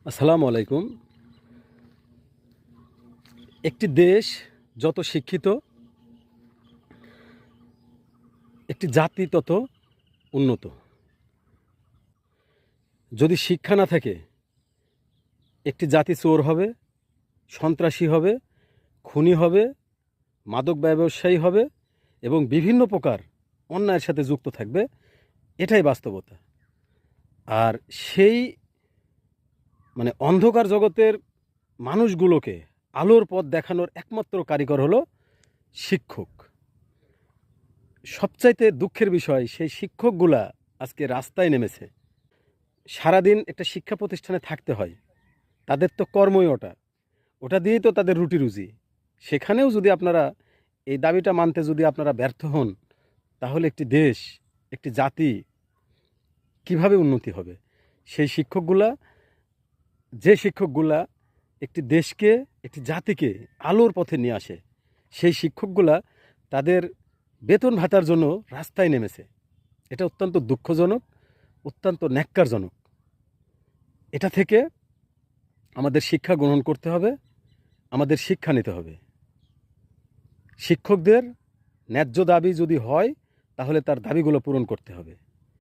আসসালামু আলাইকুম। একটি দেশ যত শিক্ষিত, একটি জাতি তত উন্নত। যদি শিক্ষা না থাকে, একটি জাতি চোর হবে, সন্ত্রাসী হবে, খুনি হবে, মাদক ব্যবসায়ী হবে এবং বিভিন্ন প্রকার অন্যায়ের সাথে যুক্ত থাকবে। এটাই বাস্তবতা। আর সেই অন্ধকার জগতের মানুষগুলোকে আলোর পথ দেখানোর একমাত্র কারিগর হলো শিক্ষক। সবচাইতে দুঃখের বিষয়, সেই শিক্ষকগুলা আজকে রাস্তায় নেমেছে। সারাদিন একটা শিক্ষা প্রতিষ্ঠানে থাকতে হয়, তাদের তো কর্মই ওটা, ওটা দিয়েই তো তাদের রুটি রুজি। সেখানেও যদি আপনারা এই দাবিটা মানতে যদি আপনারা ব্যর্থ হন, তাহলে একটি দেশ, একটি জাতি কিভাবে উন্নতি হবে? সেই শিক্ষকগুলা, যে শিক্ষকগুলা একটি দেশকে, একটি জাতিকে আলোর পথে নিয়ে আসে, সেই শিক্ষকগুলা তাদের বেতন ভাতার জন্য রাস্তায় নেমেছে। এটা অত্যন্ত দুঃখজনক, অত্যন্ত ন্যাক্কারজনক। এটা থেকে আমাদের শিক্ষা গ্রহণ করতে হবে, আমাদের শিক্ষা নিতে হবে। শিক্ষকদের ন্যায্য দাবি যদি হয়, তাহলে তার দাবিগুলো পূরণ করতে হবে।